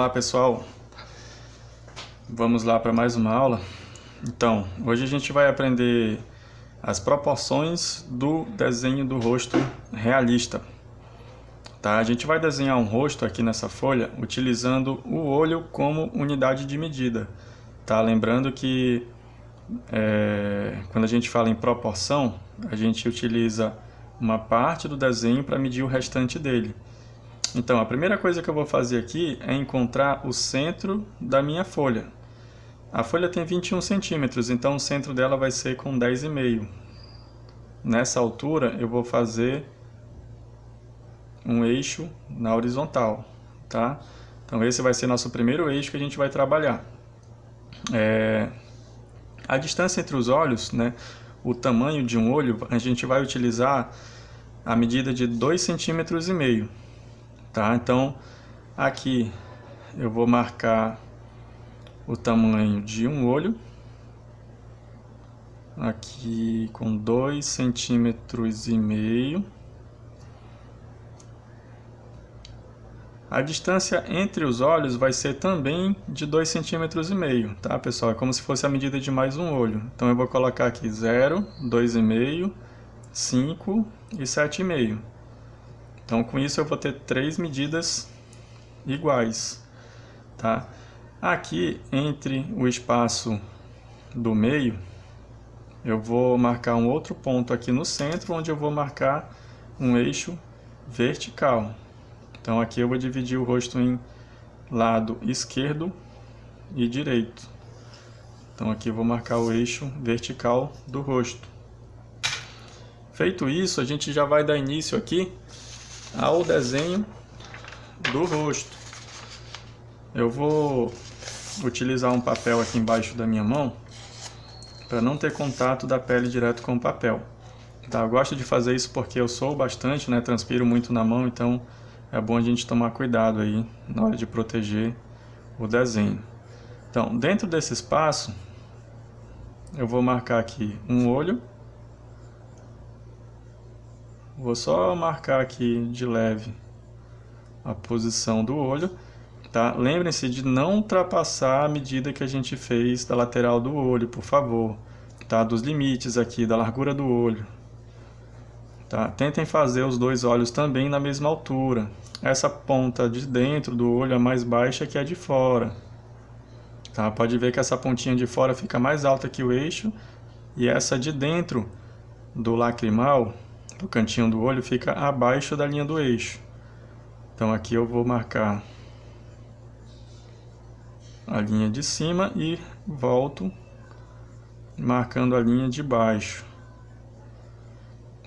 Olá pessoal, vamos lá para mais uma aula. Então, hoje a gente vai aprender as proporções do desenho do rosto realista. Tá? A gente vai desenhar um rosto aqui nessa folha utilizando o olho como unidade de medida. Tá? Lembrando que quando a gente fala em proporção, a gente utiliza uma parte do desenho para medir o restante dele. Então, a primeira coisa que eu vou fazer aqui é encontrar o centro da minha folha. A folha tem 21 centímetros, então o centro dela vai ser com 10,5. Nessa altura, eu vou fazer um eixo na horizontal, tá? Então, esse vai ser nosso primeiro eixo que a gente vai trabalhar. A distância entre os olhos, né, o tamanho de um olho, a gente vai utilizar a medida de 2,5 cm. Tá? Então, aqui eu vou marcar o tamanho de um olho, aqui com 2,5 cm. A distância entre os olhos vai ser também de 2,5 cm, tá, pessoal? É como se fosse a medida de mais um olho. Então, eu vou colocar aqui 0, 2,5, 5 e 7,5. Então, com isso eu vou ter 3 medidas iguais, tá? Aqui, entre o espaço do meio, eu vou marcar um outro ponto aqui no centro, onde eu vou marcar um eixo vertical. Então, aqui eu vou dividir o rosto em lado esquerdo e direito. Então, aqui eu vou marcar o eixo vertical do rosto. Feito isso, a gente já vai dar início aqui ao desenho do rosto. Eu vou utilizar um papel aqui embaixo da minha mão para não ter contato da pele direto com o papel. Tá? Eu gosto de fazer isso porque eu sou bastante, né? Transpiro muito na mão, então é bom a gente tomar cuidado aí na hora de proteger o desenho. Então, dentro desse espaço, eu vou marcar aqui um olho. Vou só marcar aqui de leve a posição do olho, tá? Lembrem-se de não ultrapassar a medida que a gente fez da lateral do olho, por favor, tá? Dos limites aqui, da largura do olho, tá? Tentem fazer os dois olhos também na mesma altura. Essa ponta de dentro do olho é mais baixa que a de fora, tá? Pode ver que essa pontinha de fora fica mais alta que o eixo e essa de dentro do lacrimal, do cantinho do olho, fica abaixo da linha do eixo. Então aqui eu vou marcar a linha de cima e volto marcando a linha de baixo.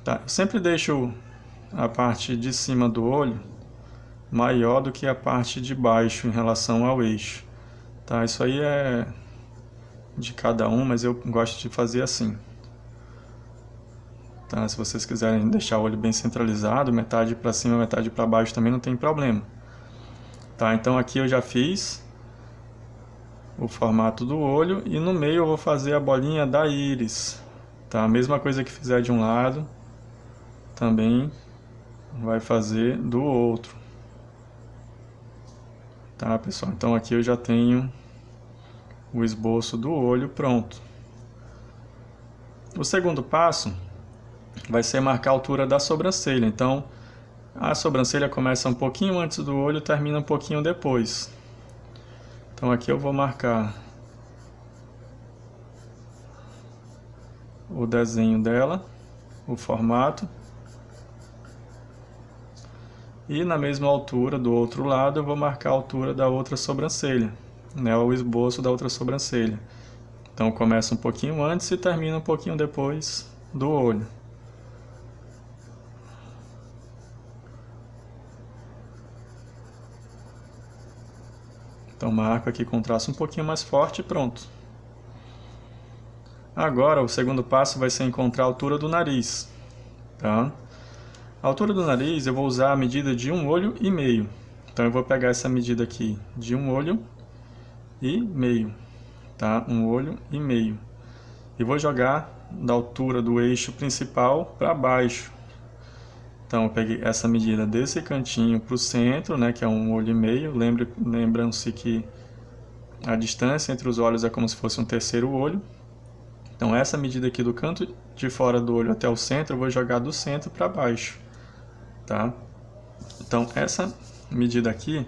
Tá? Eu sempre deixo a parte de cima do olho maior do que a parte de baixo em relação ao eixo. Tá? Isso aí é de cada um, mas eu gosto de fazer assim. Tá? Se vocês quiserem deixar o olho bem centralizado, metade para cima, metade para baixo, também não tem problema. Tá? Então aqui eu já fiz o formato do olho e no meio eu vou fazer a bolinha da íris. Tá? A mesma coisa que fizer de um lado, também vai fazer do outro. Tá, pessoal? Então aqui eu já tenho o esboço do olho pronto. O segundo passo vai ser marcar a altura da sobrancelha. Então, a sobrancelha começa um pouquinho antes do olho e termina um pouquinho depois. Então, aqui eu vou marcar o desenho dela, o formato. E na mesma altura do outro lado, eu vou marcar a altura da outra sobrancelha, né, o esboço da outra sobrancelha. Então, começa um pouquinho antes e termina um pouquinho depois do olho. Então, marco aqui com traço um pouquinho mais forte e pronto. Agora, o segundo passo vai ser encontrar a altura do nariz. Tá? A altura do nariz, eu vou usar a medida de 1,5 olho. Então, eu vou pegar essa medida aqui de 1,5 olho. Tá? 1,5 olho. E vou jogar da altura do eixo principal para baixo. Então eu peguei essa medida desse cantinho para o centro, né, que é 1,5 olho. Lembram-se que a distância entre os olhos é como se fosse um terceiro olho. Então essa medida aqui do canto de fora do olho até o centro, eu vou jogar do centro para baixo, tá? Então essa medida aqui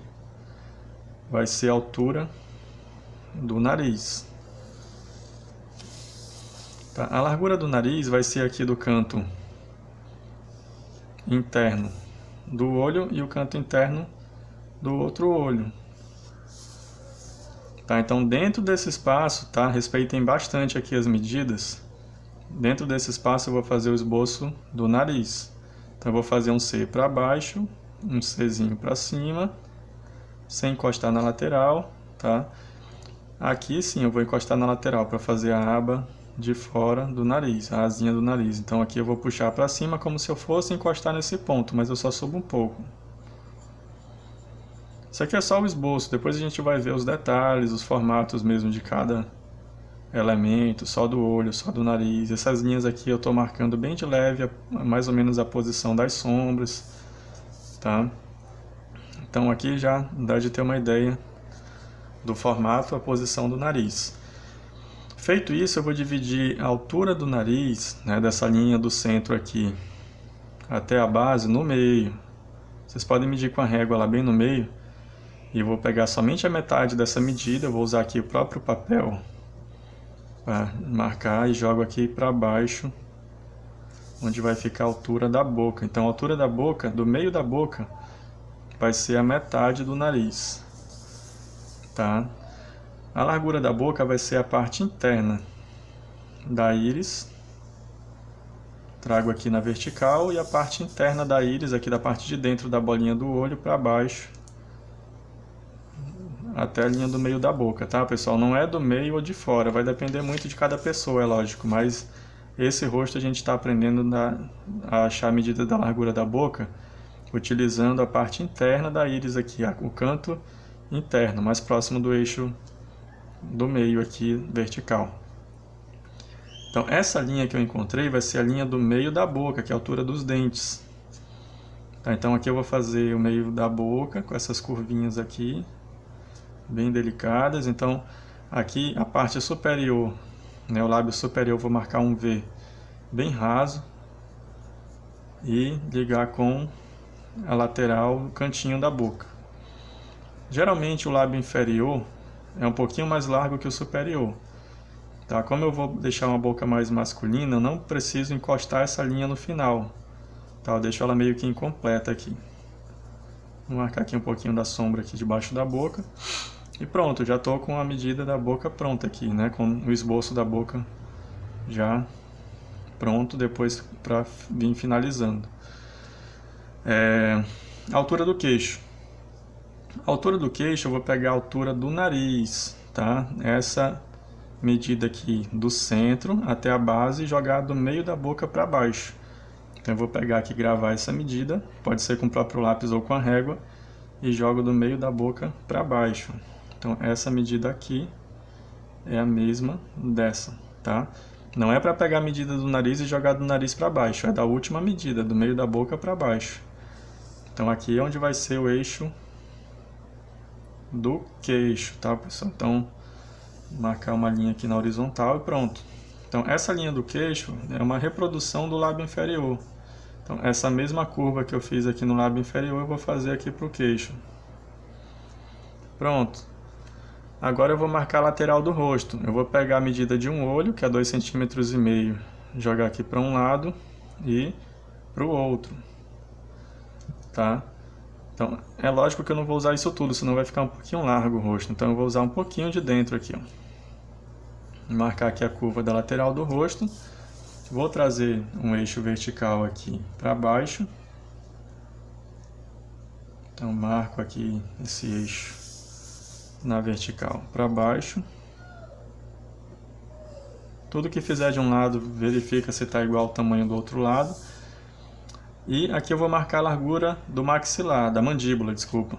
vai ser a altura do nariz. Tá? A largura do nariz vai ser aqui do canto interno do olho e o canto interno do outro olho. Tá? Então dentro desse espaço, tá? Respeitem bastante aqui as medidas. Dentro desse espaço eu vou fazer o esboço do nariz. Então eu vou fazer um C para baixo, um Czinho para cima, sem encostar na lateral, tá? Aqui sim eu vou encostar na lateral para fazer a aba de fora do nariz, a asinha do nariz. Então aqui eu vou puxar para cima como se eu fosse encostar nesse ponto, mas eu só subo um pouco. Isso aqui é só o esboço, depois a gente vai ver os detalhes, os formatos mesmo de cada elemento, só do olho, só do nariz. Essas linhas aqui eu estou marcando bem de leve, mais ou menos a posição das sombras, tá? Então aqui já dá de ter uma ideia do formato, a posição do nariz. Feito isso, eu vou dividir a altura do nariz, né, dessa linha do centro aqui até a base no meio. Vocês podem medir com a régua lá bem no meio. E eu vou pegar somente a metade dessa medida, eu vou usar aqui o próprio papel para marcar e jogo aqui para baixo, onde vai ficar a altura da boca. Então a altura da boca, do meio da boca, vai ser a metade do nariz, tá? A largura da boca vai ser a parte interna da íris. Trago aqui na vertical e a parte interna da íris, aqui da parte de dentro da bolinha do olho para baixo, até a linha do meio da boca, tá, pessoal? Não é do meio ou de fora, vai depender muito de cada pessoa, é lógico, mas esse rosto a gente está aprendendo a achar a medida da largura da boca utilizando a parte interna da íris aqui, o canto interno, mais próximo do eixo do meio aqui, vertical. Então essa linha que eu encontrei vai ser a linha do meio da boca, que é a altura dos dentes. Tá, então aqui eu vou fazer o meio da boca, com essas curvinhas aqui, bem delicadas. Então aqui a parte superior, né, o lábio superior, eu vou marcar um V bem raso e ligar com a lateral, o cantinho da boca. Geralmente o lábio inferior é um pouquinho mais largo que o superior, tá? Como eu vou deixar uma boca mais masculina, eu não preciso encostar essa linha no final, tá? Eu deixo ela meio que incompleta aqui. Vou marcar aqui um pouquinho da sombra aqui debaixo da boca. E pronto, já estou com a medida da boca pronta aqui, né? Com o esboço da boca já pronto, depois para vir finalizando. A altura do queixo. A altura do queixo eu vou pegar a altura do nariz, tá? Essa medida aqui do centro até a base e jogar do meio da boca para baixo. Então eu vou pegar aqui e gravar essa medida, pode ser com o próprio lápis ou com a régua, e jogo do meio da boca para baixo. Então essa medida aqui é a mesma dessa, tá? Não é para pegar a medida do nariz e jogar do nariz para baixo, é da última medida, do meio da boca para baixo. Então aqui é onde vai ser o eixo do queixo, tá, pessoal? Então, marcar uma linha aqui na horizontal e pronto. Então, essa linha do queixo é uma reprodução do lábio inferior. Então, essa mesma curva que eu fiz aqui no lábio inferior, eu vou fazer aqui para o queixo. Pronto. Agora eu vou marcar a lateral do rosto. Eu vou pegar a medida de um olho, que é 2,5 cm, jogar aqui para um lado e para o outro, tá? Então, é lógico que eu não vou usar isso tudo, senão vai ficar um pouquinho largo o rosto. Então, eu vou usar um pouquinho de dentro aqui, ó. Marcar aqui a curva da lateral do rosto. Vou trazer um eixo vertical aqui para baixo. Então, marco aqui esse eixo na vertical para baixo. Tudo que fizer de um lado, verifica se está igual ao tamanho do outro lado. E aqui eu vou marcar a largura do maxilar, da mandíbula, desculpa.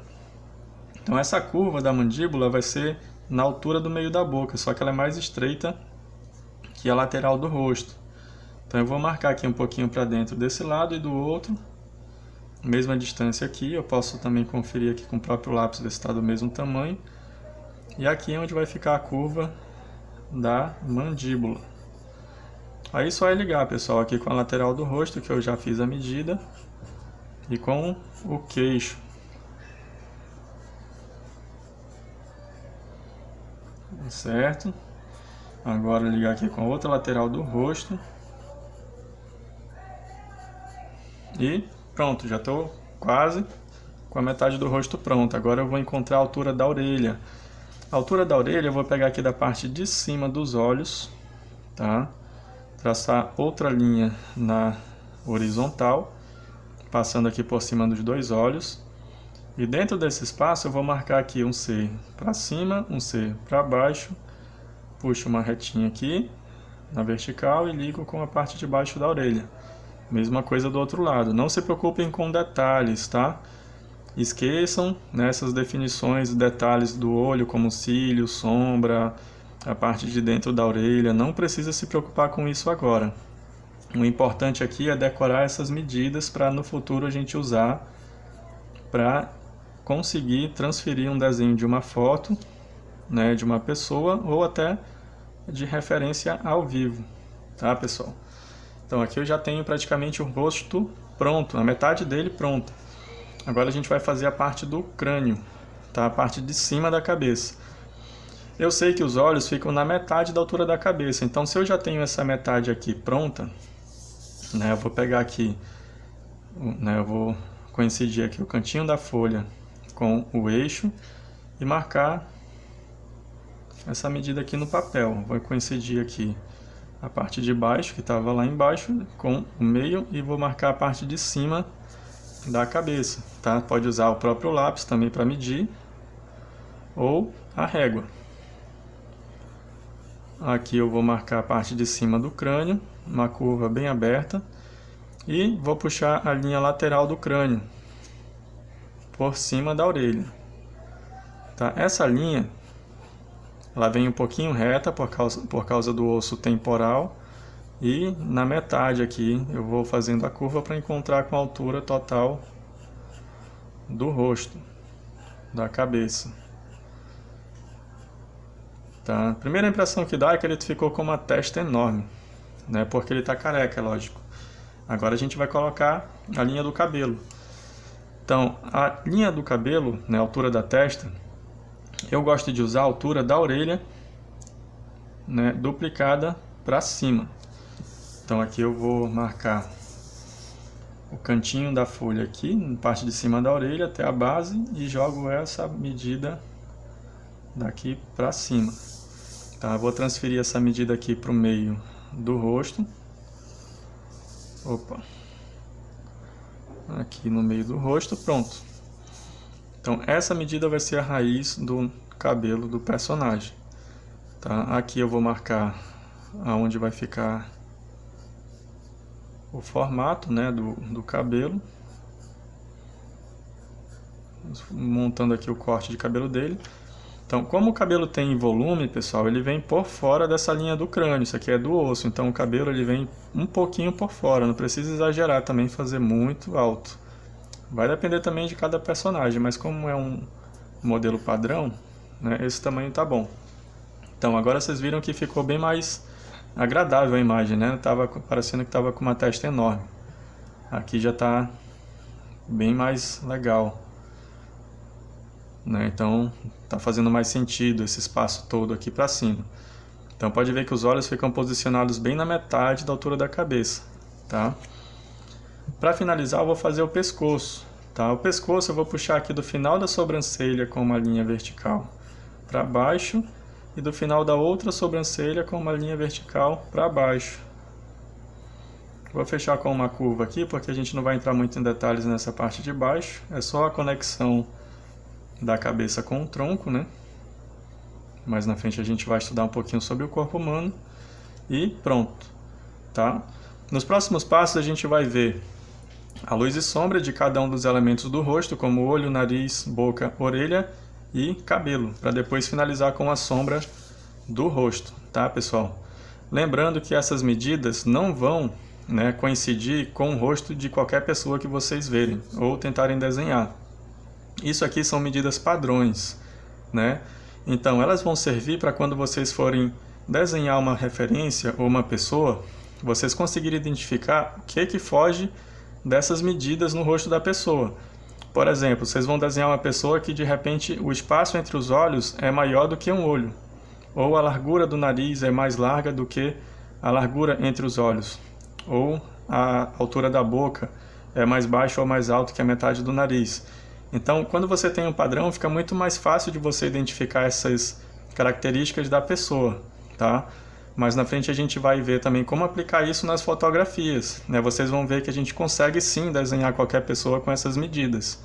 Então essa curva da mandíbula vai ser na altura do meio da boca, só que ela é mais estreita que a lateral do rosto. Então eu vou marcar aqui um pouquinho para dentro desse lado e do outro, Mesma distância aqui, eu posso também conferir aqui com o próprio lápis ver se está do mesmo tamanho. E aqui é onde vai ficar a curva da mandíbula. Aí só é ligar, pessoal, aqui com a lateral do rosto, que eu já fiz a medida, e com o queixo. Certo? Agora ligar aqui com a outra lateral do rosto. E pronto, já estou quase com a metade do rosto pronto. Agora eu vou encontrar a altura da orelha. A altura da orelha eu vou pegar aqui da parte de cima dos olhos, tá? Traçar outra linha na horizontal, passando aqui por cima dos dois olhos. E dentro desse espaço eu vou marcar aqui um C para cima, um C para baixo. Puxo uma retinha aqui na vertical e ligo com a parte de baixo da orelha. Mesma coisa do outro lado. Não se preocupem com detalhes, tá? Esqueçam nessas definições, detalhes do olho, como cílio, sombra, a parte de dentro da orelha. Não precisa se preocupar com isso agora. O importante aqui é decorar essas medidas para no futuro a gente usar para conseguir transferir um desenho de uma foto, né, de uma pessoa ou até de referência ao vivo, tá, pessoal? Então aqui eu já tenho praticamente o rosto pronto, a metade dele pronta. Agora a gente vai fazer a parte do crânio, tá? A parte de cima da cabeça. Eu sei que os olhos ficam na metade da altura da cabeça, então se eu já tenho essa metade aqui pronta, né, eu vou pegar aqui, né, eu vou coincidir aqui o cantinho da folha com o eixo e marcar essa medida aqui no papel. Vou coincidir aqui a parte de baixo, que estava lá embaixo, com o meio, e vou marcar a parte de cima da cabeça, tá? Pode usar o próprio lápis também para medir, ou a régua. Aqui eu vou marcar a parte de cima do crânio, uma curva bem aberta, e vou puxar a linha lateral do crânio por cima da orelha, tá? Essa linha ela vem um pouquinho reta por causa do osso temporal, e na metade aqui eu vou fazendo a curva para encontrar com a altura total do rosto, da cabeça. Tá? A primeira impressão que dá é que ele ficou com uma testa enorme, né? Porque ele está careca, é lógico. Agora a gente vai colocar a linha do cabelo. Então, a linha do cabelo, né, a altura da testa, eu gosto de usar a altura da orelha, né, duplicada para cima. Então aqui eu vou marcar o cantinho da folha aqui, na parte de cima da orelha até a base, e jogo essa medida daqui para cima. Tá, vou transferir essa medida aqui para o meio do rosto. Opa! Aqui no meio do rosto, pronto. Então essa medida vai ser a raiz do cabelo do personagem. Tá? Aqui eu vou marcar aonde vai ficar o formato, né, do cabelo. Montando aqui o corte de cabelo dele. Então, como o cabelo tem volume, pessoal, ele vem por fora dessa linha do crânio. Isso aqui é do osso, então o cabelo ele vem um pouquinho por fora. Não precisa exagerar também, fazer muito alto. Vai depender também de cada personagem, mas como é um modelo padrão, né, esse tamanho tá bom. Então agora vocês viram que ficou bem mais agradável a imagem, né? Tava parecendo que estava com uma testa enorme. Aqui já está bem mais legal, né? Então tá fazendo mais sentido esse espaço todo aqui para cima. Então pode ver que os olhos ficam posicionados bem na metade da altura da cabeça, tá? Para finalizar eu vou fazer o pescoço, tá? O pescoço eu vou puxar aqui do final da sobrancelha com uma linha vertical para baixo e do final da outra sobrancelha com uma linha vertical para baixo. Vou fechar com uma curva aqui porque a gente não vai entrar muito em detalhes nessa parte de baixo, é só a conexão da cabeça com o tronco, né? Mais na frente a gente vai estudar um pouquinho sobre o corpo humano e pronto, tá? Nos próximos passos a gente vai ver a luz e sombra de cada um dos elementos do rosto, como olho, nariz, boca, orelha e cabelo, para depois finalizar com a sombra do rosto, tá, pessoal? Lembrando que essas medidas não vão né, coincidir com o rosto de qualquer pessoa que vocês verem ou tentarem desenhar. Isso aqui são medidas padrões, né? Então elas vão servir para quando vocês forem desenhar uma referência ou uma pessoa, vocês conseguirem identificar o que foge dessas medidas no rosto da pessoa. Por exemplo, vocês vão desenhar uma pessoa que de repente o espaço entre os olhos é maior do que um olho, ou a largura do nariz é mais larga do que a largura entre os olhos, ou a altura da boca é mais baixa ou mais alta que a metade do nariz. Então, quando você tem um padrão, fica muito mais fácil de você identificar essas características da pessoa, tá? Mas na frente a gente vai ver também como aplicar isso nas fotografias, né? Vocês vão ver que a gente consegue sim desenhar qualquer pessoa com essas medidas,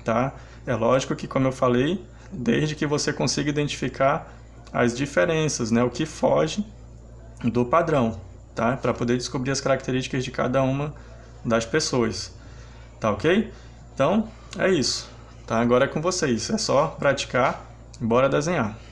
tá? É lógico que, como eu falei, desde que você consiga identificar as diferenças, né? O que foge do padrão, tá? Para poder descobrir as características de cada uma das pessoas, tá ok? Então, é isso, tá? Agora é com vocês, é só praticar, bora desenhar.